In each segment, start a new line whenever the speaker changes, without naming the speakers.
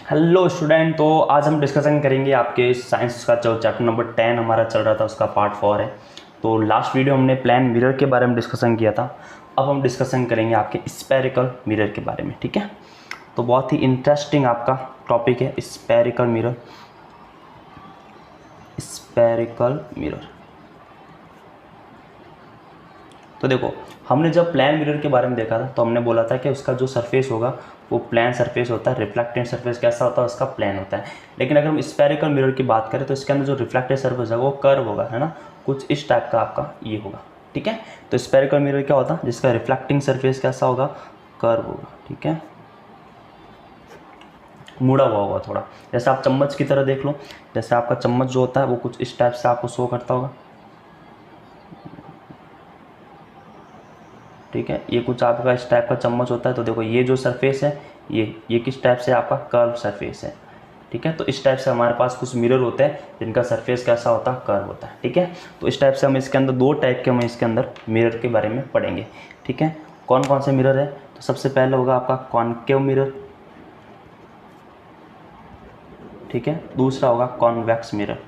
Hello student, तो आज हम डिस्कशन करेंगे आपके साइंस का जो चैप्टर नंबर 10 हमारा चल रहा था उसका पार्ट 4 है। तो लास्ट वीडियो हमने प्लेन मिरर के बारे में डिस्कशन किया था। अब हम डिस्कशन करेंगे आपके स्फेरिकल मिरर के बारे में, ठीक है। तो बहुत ही इंटरेस्टिंग आपका टॉपिक है स्फेरिकल मिरर। स्फेरिकल मिरर, तो देखो हमने जब प्लेन मिरर के बारे में देखा था तो हमने बोला था कि उसका जो सरफेस होगा वो प्लेन सरफेस होता है। रिफ्लेक्टेड सरफेस कैसा होता है, उसका प्लेन होता है। लेकिन अगर हम स्फेरिकल मिरर की बात करें तो इसके अंदर जो रिफ्लेक्टेड सरफेस है वो कर्व होगा, है ना। कुछ इस टाइप का आपका ये होगा, ठीक है। तो स्फेरिकल मिरर क्या होता है, जिसका रिफ्लेक्टिंग सरफेस कैसा होगा, कर्व होगा, ठीक है, मुड़ा हुआ होगा थोड़ा। जैसे आप चम्मच की तरह देख लो, जैसे आपका चम्मच जो होता है वो कुछ इस टाइप से आपको शो करता होगा, ठीक है। ये कुछ आपका इस टाइप का चम्मच होता है। तो देखो ये जो सरफेस है ये किस टाइप से आपका कर्व सरफेस है, ठीक है। तो इस टाइप से हमारे पास कुछ मिरर होते हैं जिनका सरफेस कैसा होता है, कर्व होता है, ठीक है। तो इस टाइप से हम इसके अंदर दो टाइप के हम इसके अंदर मिरर के बारे में पढ़ेंगे, ठीक है। कौन कौन से मिरर है, तो सबसे पहले होगा आपका कॉनकेव मिरर, ठीक है। दूसरा होगा कॉन्वेक्स मिरर,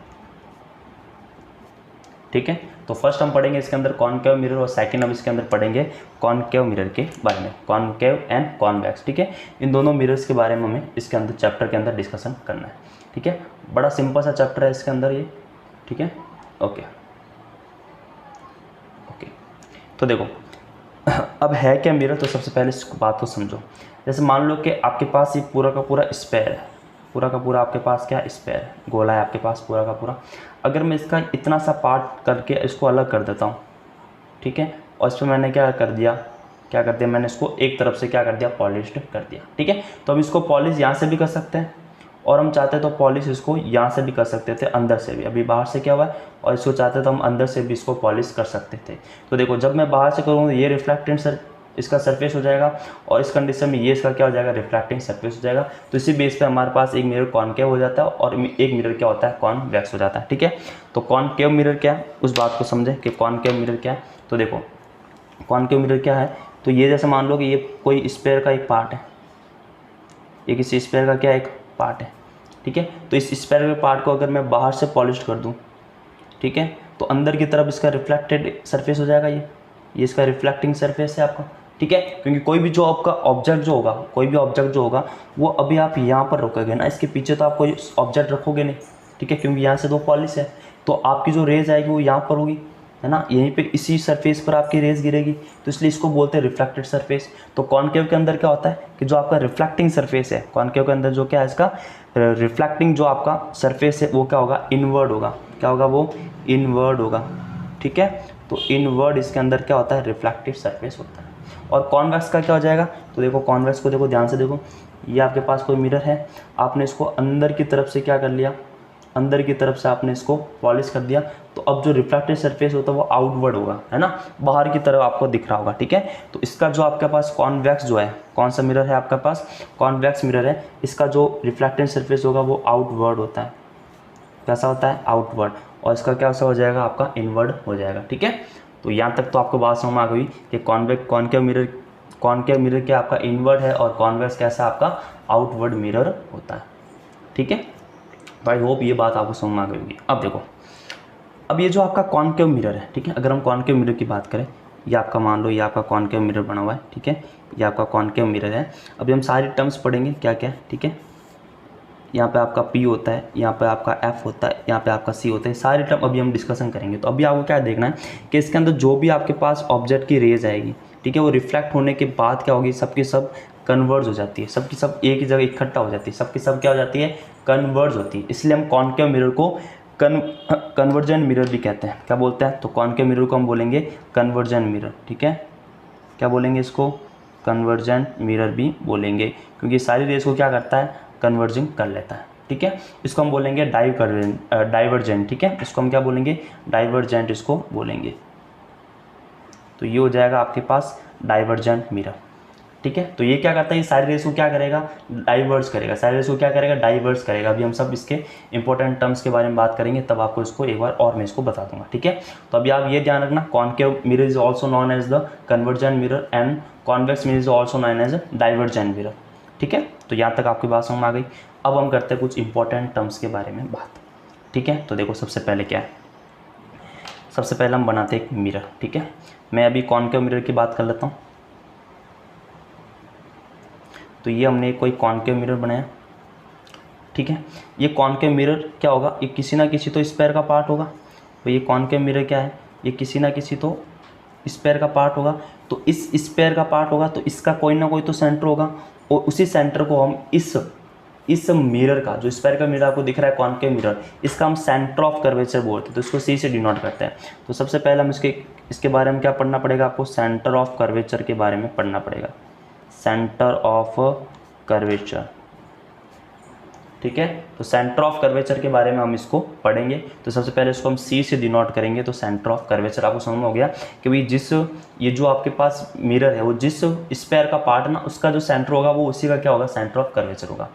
ठीक है। तो फर्स्ट हम पढ़ेंगे इसके अंदर कॉनकेव मिरर और सेकंड हम इसके अंदर पढ़ेंगे कॉनकेव मिरर के बारे में, कॉनकेव एंड कॉन्वेक्स, ठीक है। इन दोनों मिरर्स के बारे में हमें इसके अंदर चैप्टर के अंदर डिस्कशन करना है, ठीक है। बड़ा सिंपल सा चैप्टर है इसके अंदर ये, ठीक है। ओके ओके, तो देखो अब है क्या मिरर, तो सबसे पहले इस बात को समझो। जैसे मान लो कि आपके पास ये पूरा का पूरा स्पेयर है, पूरा का पूरा आपके पास क्या स्पेयर है, गोला है आपके पास पूरा का पूरा। अगर मैं इसका इतना सा पार्ट करके इसको अलग कर देता हूँ, ठीक है, और इस पर मैंने क्या कर दिया, मैंने इसको एक तरफ से क्या कर दिया, पॉलिश्ड कर दिया, ठीक है। तो अब इसको पॉलिश यहाँ से भी कर सकते हैं और हम चाहते तो पॉलिश इसको यहाँ से भी कर सकते थे, अंदर से भी। अभी बाहर से क्या हुआ है, और इसको चाहते तो हम अंदर से भी इसको पॉलिश कर सकते थे। तो देखो जब मैं बाहर से करूँगा ये रिफ्लेक्टेड इसका सरफेस हो जाएगा, और इस कंडीशन में ये इसका क्या हो जाएगा, रिफ्लेक्टिंग सरफेस हो जाएगा। तो इसी बेस पे हमारे पास एक मिरर कॉनकेव हो जाता है और एक मिरर क्या होता है, कॉन्वेक्स हो जाता है, ठीक है। तो कॉनकेव मिरर क्या है, उस बात को समझे कि कॉनकेव मिरर क्या है। तो देखो कॉनकेव मिरर क्या है, तो ये जैसे मान लो कि ये कोई स्पेयर का एक पार्ट है, ये किसी स्पेयर का क्या एक पार्ट है, ठीक है। तो इस स्पेयर के पार्ट को अगर मैं बाहर से पॉलिश कर दूं, ठीक है, तो अंदर की तरफ इसका रिफ्लेक्टेड सरफेस हो जाएगा। ये इसका रिफ्लेक्टिंग सरफेस है आपका, ठीक है। क्योंकि कोई भी जो आपका ऑब्जेक्ट जो होगा, कोई भी ऑब्जेक्ट जो होगा वो अभी आप यहाँ पर रखोगे ना, इसके पीछे तो आप कोई ऑब्जेक्ट रखोगे नहीं, ठीक है, क्योंकि यहाँ से दो पॉलिश है। तो आपकी जो रेज आएगी वो यहाँ पर होगी, है ना, यहीं पे इसी सरफेस पर आपकी रेज गिरेगी। तो इसलिए इसको बोलते हैं रिफ्लेक्टेड सरफेस। तो कॉनकेव के अंदर क्या होता है कि जो आपका रिफ्लेक्टिंग सरफेस है, कॉनकेव के अंदर जो क्या है इसका रिफ्लेक्टिंग जो आपका सरफेस है वो क्या होगा, इनवर्ड होगा। क्या होगा, वो इनवर्ड होगा, ठीक है। तो इनवर्ड इसके अंदर क्या होता है, रिफ्लेक्टिव सरफेस होता है। और कॉन्वेक्स का क्या हो जाएगा, तो देखो कॉन्वेक्स को देखो ध्यान से देखो, ये आपके पास कोई मिरर है, आपने इसको अंदर की तरफ से क्या कर लिया, अंदर की तरफ से आपने इसको पॉलिश कर दिया। तो अब जो रिफ्लेक्टेड सरफेस होता है वो आउटवर्ड होगा, है ना, बाहर की तरफ आपको दिख रहा होगा, ठीक है। तो इसका जो आपके पास कॉन्वेक्स जो है, कौन सा मिरर है आपके पास, कॉन्वेक्स मिरर है, इसका जो रिफ्लेक्टेड सरफेस होगा वो आउटवर्ड होता है। कैसा होता है, आउटवर्ड। और इसका क्या हो जाएगा, आपका इनवर्ड हो जाएगा, ठीक है। तो यहाँ तक तो आपको बात समझ में आ गई कि कॉनकेव मिरर क्या आपका इनवर्ड है और कॉन्वेक्स कैसा आपका आउटवर्ड मिरर होता है, ठीक है। तो आई होप ये बात आपको समझ में आ गई होगी। अब देखो, अब ये जो आपका कॉनकेव मिरर है, ठीक है, अगर हम कॉनकेव मिरर की बात करें, ये आपका मान लो ये आपका कॉनकेव मिरर बना हुआ है, ठीक है, ये आपका कॉनकेव मिरर है। अभी हम सारी टर्म्स पढ़ेंगे क्या क्या, ठीक है। यहाँ पे आपका P होता है, यहाँ पे आपका F होता है, यहाँ पे आपका C होता है, सारे टर्म अभी हम डिस्कशन करेंगे। तो अभी आपको क्या देखना है कि इसके अंदर जो भी आपके पास ऑब्जेक्ट की रेज आएगी, ठीक है, वो रिफ्लेक्ट होने के बाद क्या होगी, सबकी सब कन्वर्ज हो जाती है, सबकी सब एक ही जगह इकट्ठा हो जाती है, सबकी सब क्या हो जाती है, कन्वर्ज होती है। इसलिए हम कॉनकेव मिरर को कन्वर्जेंट मिरर भी कहते हैं। क्या बोलते हैं, तो कॉनकेव मिरर को हम बोलेंगे कन्वर्जेंट मिरर, ठीक है। क्या बोलेंगे इसको, कन्वर्जेंट मिरर भी बोलेंगे, क्योंकि सारी रेस को क्या करता है, कन्वर्जिंग कर लेता है, ठीक है। इसको हम बोलेंगे डाइवर्जेंट, ठीक है, इसको हम क्या बोलेंगे, डाइवर्जेंट इसको बोलेंगे। तो ये हो जाएगा आपके पास डाइवर्जेंट मिरर, ठीक है। तो ये क्या करता है, ये सारी रेस को क्या करेगा, डाइवर्स करेगा, सारी रेस को क्या करेगा, डाइवर्स करेगा। अभी हम सब इसके इंपॉर्टेंट टर्म्स के बारे में बात करेंगे, तब आपको इसको एक बार और मैं इसको बता दूंगा, ठीक है। तो अभी आप ये ध्यान रखना, concave mirror is also known as the convergent mirror and convex mirror is also known as divergent mirror, ठीक है। तो यहाँ तक आपकी बात समझ में आ गई। अब हम करते हैं कुछ इंपॉर्टेंट टर्म्स के बारे में बात, ठीक है। तो देखो सबसे पहले क्या है, सबसे पहले हम बनाते हैं एक मिरर, ठीक है। मैं अभी कॉनकेव मिरर की बात कर लेता हूँ। तो ये हमने कोई कॉनकेव मिरर बनाया, ठीक है। ये कॉनकेव मिरर क्या होगा, ये किसी ना किसी तो स्क्वायर का पार्ट होगा। तो ये कॉनकेव मिरर क्या है, ये किसी ना किसी तो स्क्वायर का पार्ट होगा। तो इस स्क्वायर का पार्ट होगा तो इसका कोई ना कोई तो सेंटर होगा, और उसी सेंटर को हम इस मिरर का, जो स्क्वायर का मिरर आपको दिख रहा है कॉनकेव मिरर, इसका हम सेंटर ऑफ कर्वेचर बोलते हैं। तो इसको सी से डिनोट करते हैं। तो सबसे पहले हम इसके बारे में क्या पढ़ना पड़ेगा आपको, सेंटर ऑफ कर्वेचर के बारे में पढ़ना पड़ेगा, सेंटर ऑफ कर्वेचर, ठीक है। तो सेंटर ऑफ कर्वेचर के बारे में हम इसको पढ़ेंगे। तो सबसे पहले इसको हम सी से डिनोट करेंगे। तो सेंटर ऑफ कर्वेचर आपको समझ में हो गया कि भाई ये जो आपके पास मिरर है, वो जिस स्क्वायर का पार्ट ना, उसका जो सेंटर होगा वो उसी का क्या होगा, सेंटर ऑफ कर्वेचर होगा।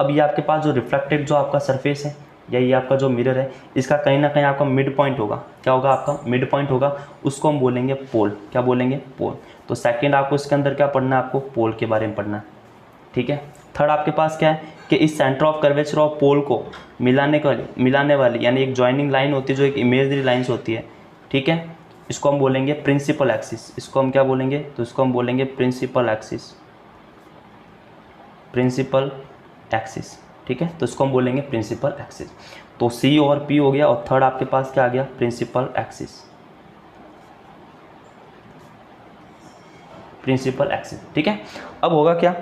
अब ये आपके पास जो रिफ्लेक्टेड जो आपका सरफेस है, या ये आपका जो मिरर है, इसका कहीं ना कहीं आपका मिड पॉइंट होगा। क्या होगा, आपका मिड पॉइंट होगा, उसको हम बोलेंगे पोल। क्या बोलेंगे, पोल। तो सेकेंड आपको इसके अंदर क्या पढ़ना है, आपको पोल के बारे में पढ़ना है, ठीक है। थर्ड आपके पास क्या है कि इस सेंटर ऑफ कर्वेचर और पोल को मिलाने वाली यानी एक जॉइनिंग लाइन होती है, जो एक इमेजरी लाइंस होती है, ठीक है। इसको हम बोलेंगे प्रिंसिपल एक्सिस। इसको हम क्या बोलेंगे, तो इसको हम बोलेंगे प्रिंसिपल एक्सिस, प्रिंसिपल एक्सिस, ठीक है। तो इसको हम बोलेंगे प्रिंसिपल एक्सिस। तो सी और पी हो गया, और थर्ड आपके पास क्या आ गया, प्रिंसिपल एक्सिस, प्रिंसिपल एक्सिस, ठीक है। अब होगा क्या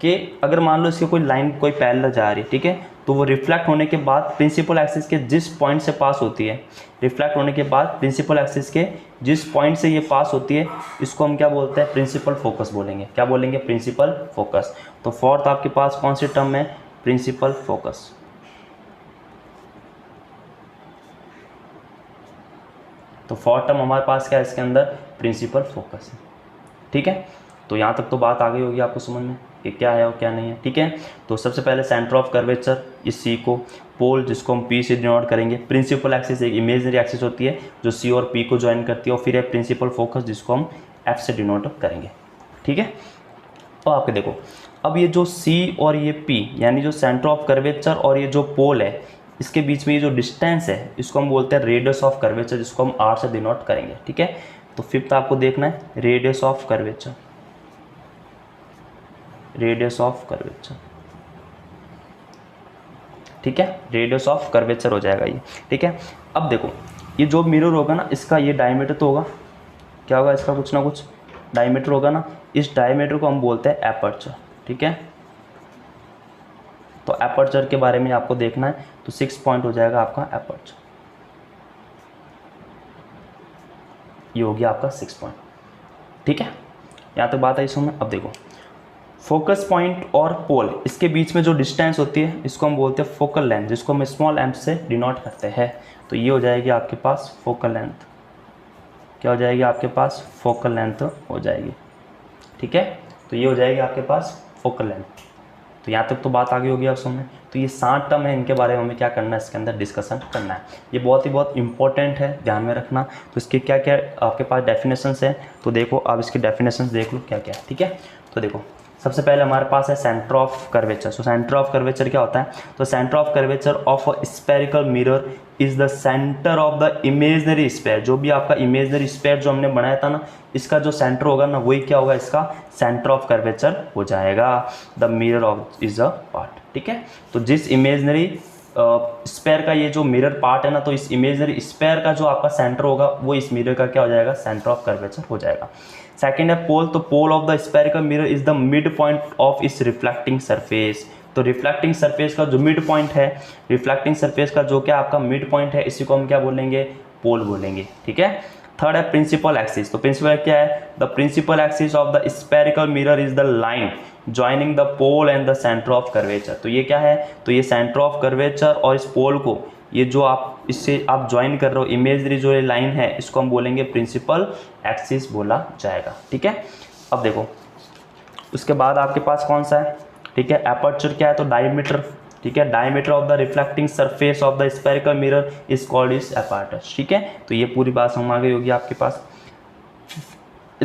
कि अगर मान लो इसकी कोई लाइन कोई पैरेलल जा रही है, ठीक है, तो वो रिफ्लेक्ट होने के बाद प्रिंसिपल एक्सिस के जिस पॉइंट से पास होती है, रिफ्लेक्ट होने के बाद प्रिंसिपल एक्सिस के जिस पॉइंट से ये पास होती है, इसको हम क्या बोलते हैं, प्रिंसिपल फोकस बोलेंगे। क्या बोलेंगे, प्रिंसिपल फोकस। तो फोर्थ आपके पास कौन सी टर्म है, प्रिंसिपल फोकस। तो फोर्थ टर्म हमारे पास क्या है इसके अंदर, प्रिंसिपल फोकस है, ठीक है। तो यहाँ तक तो बात आ गई होगी आपको समझ में कि क्या है और क्या नहीं है, ठीक है। तो सबसे पहले सेंटर ऑफ कर्वेचर, इस सी को, पोल जिसको हम पी से डिनोट करेंगे, प्रिंसिपल एक्सिस एक इमेजनरी एक्सिस होती है जो सी और पी को ज्वाइन करती है, और फिर है प्रिंसिपल फोकस जिसको हम एफ से डिनोट करेंगे, ठीक है। तो आपके देखो, अब ये जो सी और ये पी यानी जो सेंटर ऑफ कर्वेचर और ये जो पोल है, इसके बीच में ये जो डिस्टेंस है, इसको हम बोलते हैं रेडियस ऑफ कर्वेचर, जिसको हम आर से डिनोट करेंगे, ठीक है। तो फिफ्थ आपको देखना है radius of curvature, radius of curvature, ठीक है, रेडियस ऑफ कर्वेचर हो जाएगा ये, ठीक है। अब देखो, ये जो मिरर होगा ना, इसका ये डायमीटर तो होगा, क्या होगा इसका, कुछ ना कुछ डायमीटर होगा ना। इस डायमीटर को हम बोलते हैं एपर्चर, ठीक है। तो एपर्चर के बारे में आपको देखना है, तो 6 पॉइंट हो जाएगा आपका एपर्चर, ये हो गया आपका 6 पॉइंट, ठीक है। यहाँ तक बात आई समझ में। अब देखो, फोकस पॉइंट और पोल, इसके बीच में जो डिस्टेंस होती है, इसको हम बोलते हैं फोकल लेंथ, जिसको हम स्मॉल एम से डिनोट करते हैं। तो ये हो जाएगी आपके पास फोकल लेंथ। क्या हो जाएगी आपके पास, फोकल लेंथ हो जाएगी, ठीक है। तो ये हो जाएगी आपके पास फोकल लेंथ। तो यहाँ तक तो बात आगे होगी आप समझ में। तो ये 7 टर्म है, इनके बारे में हमें क्या करना है, इसके अंदर डिस्कशन करना है। ये बहुत इंपॉर्टेंट है, ध्यान में रखना। तो इसके क्या क्या आपके पास डेफिनेशंस है, तो देखो आप इसकी डेफिनेशंस देख लो क्या क्या है, ठीक है। तो देखो, सबसे पहले हमारे पास है centre of curvature. So centre of curvature क्या होता है, तो centre of curvature of a spherical mirror is the centre of the imaginary sphere. जो भी आपका इमेजनरी स्फीयर जो हमने बनाया था ना, इसका जो सेंटर होगा ना, वही क्या होगा, इसका सेंटर ऑफ कर्वेचर हो जाएगा। The mirror of is a part, ठीक है। तो जिस इमेजनरी स्फीयर का ये जो मिरर पार्ट है ना, तो इस इमेजनरी स्फीयर का जो आपका सेंटर होगा, वो इस मिरर का क्या हो जाएगा, सेंटर ऑफ कर्वेचर हो जाएगा। सेकेंड है पोल। तो pole of the spherical mirror is the mid point of इस रिफ्लेक्टिंग सरफेस। तो रिफ्लेक्टिंग सरफेस का जो मिड पॉइंट है, रिफ्लेक्टिंग सरफेस का जो क्या आपका मिड पॉइंट है, इसी को हम क्या बोलेंगे, पोल बोलेंगे, ठीक है। थर्ड है प्रिंसिपल एक्सिस। तो प्रिंसिपल क्या है, the principal axis of the spherical mirror is the line joining the pole and the centre of curvature. तो ये क्या है, तो ये सेंटर ऑफ कर्वेचर और इस पोल को, ये जो आप इससे आप ज्वाइन कर रहे हो, इमेजरी जो ये लाइन है, इसको हम बोलेंगे प्रिंसिपल एक्सिस बोला जाएगा, ठीक है। अब देखो, उसके बाद आपके पास कौन सा है, ठीक है, एपर्चर क्या है, तो डायमीटर, ठीक है। Diameter of the reflecting surface of the spherical mirror is called is aperture, ठीक है। तो ये पूरी बात समझ आ गई होगी आपके पास।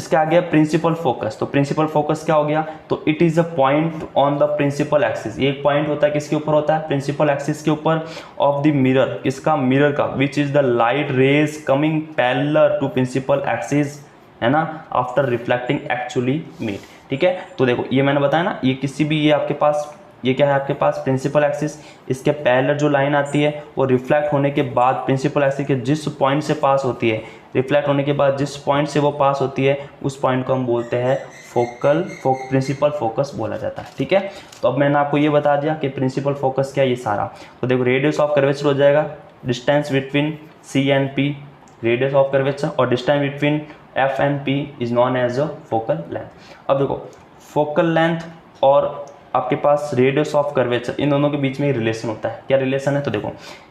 इसके आगे प्रिंसिपल फोकस, तो प्रिंसिपल फोकस क्या हो गया, तो it is a point on the principal axis, ये एक पॉइंट होता है किसके ऊपर होता है, प्रिंसिपल एक्सिस के ऊपर, ऑफ द मिरर, किसका, मिरर का, which is the light rays coming parallel to principal axis, है ना, आफ्टर रिफ्लेक्टिंग एक्चुअली मीट। ठीक है, तो देखो ये मैंने बताया ना, ये किसी भी, ये आपके पास, ये क्या है आपके पास प्रिंसिपल एक्सिस, इसके पैरेलल जो लाइन आती है वो रिफ्लेक्ट होने के बाद प्रिंसिपल एक्सिस के जिस पॉइंट से पास होती है, रिफ्लेक्ट होने के बाद जिस पॉइंट से वो पास होती है उस पॉइंट को हम बोलते हैं प्रिंसिपल फोकस बोला जाता है। ठीक है, तो अब मैंने आपको ये बता दिया कि प्रिंसिपल फोकस क्या है, ये सारा। तो देखो रेडियस ऑफ कर्वेचर हो जाएगा distance between C and P, radius of curvature, और distance between F and P is known as a focal length. अब देखो फोकल लेंथ और आपके पास रेडियस ऑफ कर्वेचर, इन दोनों के बीच में रिलेशन होता है। क्या रिलेशन है, तो देखो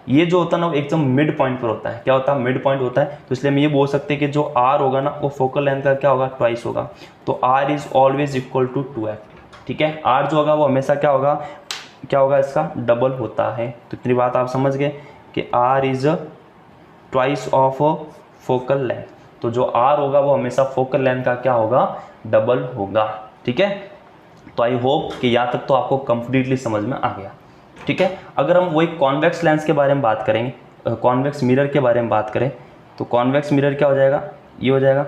ये जो होता है ना वो एकदम मिड पॉइंट पर होता है। क्या होता है, मिड पॉइंट होता है। तो इसलिए हम ये बोल सकते हैं कि जो आर होगा ना वो फोकल लेंथ का क्या होगा, ट्वाइस होगा। तो R is always equal to 2f। ठीक है, आर जो होगा वो हमेशा क्या होगा, क्या होगा, इसका डबल होता है। तो इतनी बात आप समझ गए कि R is twice of focal length. तो जो आर होगा वो हमेशा फोकल लेंथ का क्या होगा, डबल होगा। ठीक है, तो आई होप कि यहाँ तक तो आपको कंप्लीटली समझ में आ गया। ठीक है, अगर हम वही कॉन्वेक्स लेंस के बारे में बात करेंगे, कॉन्वेक्स मिरर के बारे में बात करें, तो कॉन्वेक्स मिरर क्या हो जाएगा, ये हो जाएगा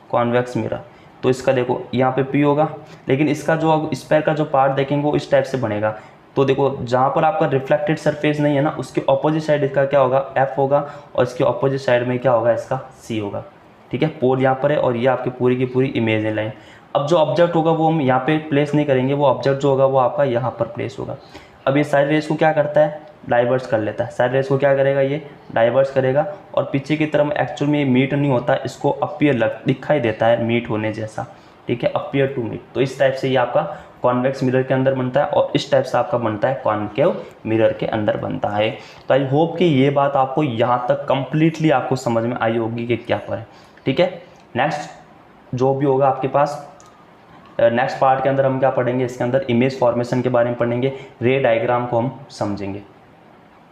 कॉन्वेक्स मिरर। तो इसका देखो यहाँ पे P होगा, लेकिन इसका जो स्पेयर का जो पार्ट देखेंगे वो इस टाइप से बनेगा। तो देखो जहाँ पर आपका रिफ्लेक्टेड सरफेस नहीं है ना, उसके ऑपोजिट साइड इसका क्या होगा, F होगा, और इसके ऑपोजिट साइड में क्या होगा, इसका C होगा। ठीक है, पोल यहाँ पर है और ये आपकी पूरी की पूरी इमेजिनरी लाइन। अब जो ऑब्जेक्ट होगा वो हम यहाँ पे प्लेस नहीं करेंगे, वो ऑब्जेक्ट जो होगा वो आपका यहाँ पर प्लेस होगा। अब ये साइड रेस को क्या करता है, डाइवर्स कर लेता है। साइड रेस को क्या करेगा, ये डाइवर्स करेगा, और पीछे की तरफ एक्चुअल में ये मीट नहीं होता, इसको अपीयर दिखाई देता है मीट होने जैसा। ठीक है, अपीयर टू मीट। तो इस टाइप से ये आपका कॉन्वेक्स मिरर के अंदर बनता है, और इस टाइप से आपका बनता है कॉन्केव मिरर के अंदर बनता है। तो आई होप कि ये बात आपको यहाँ तक कंप्लीटली आपको समझ में आई होगी कि क्या पर है। ठीक है, नेक्स्ट जो भी होगा आपके पास, नेक्स्ट पार्ट के अंदर हम क्या पढ़ेंगे, इसके अंदर इमेज फॉर्मेशन के बारे में पढ़ेंगे, रे डायग्राम को हम समझेंगे।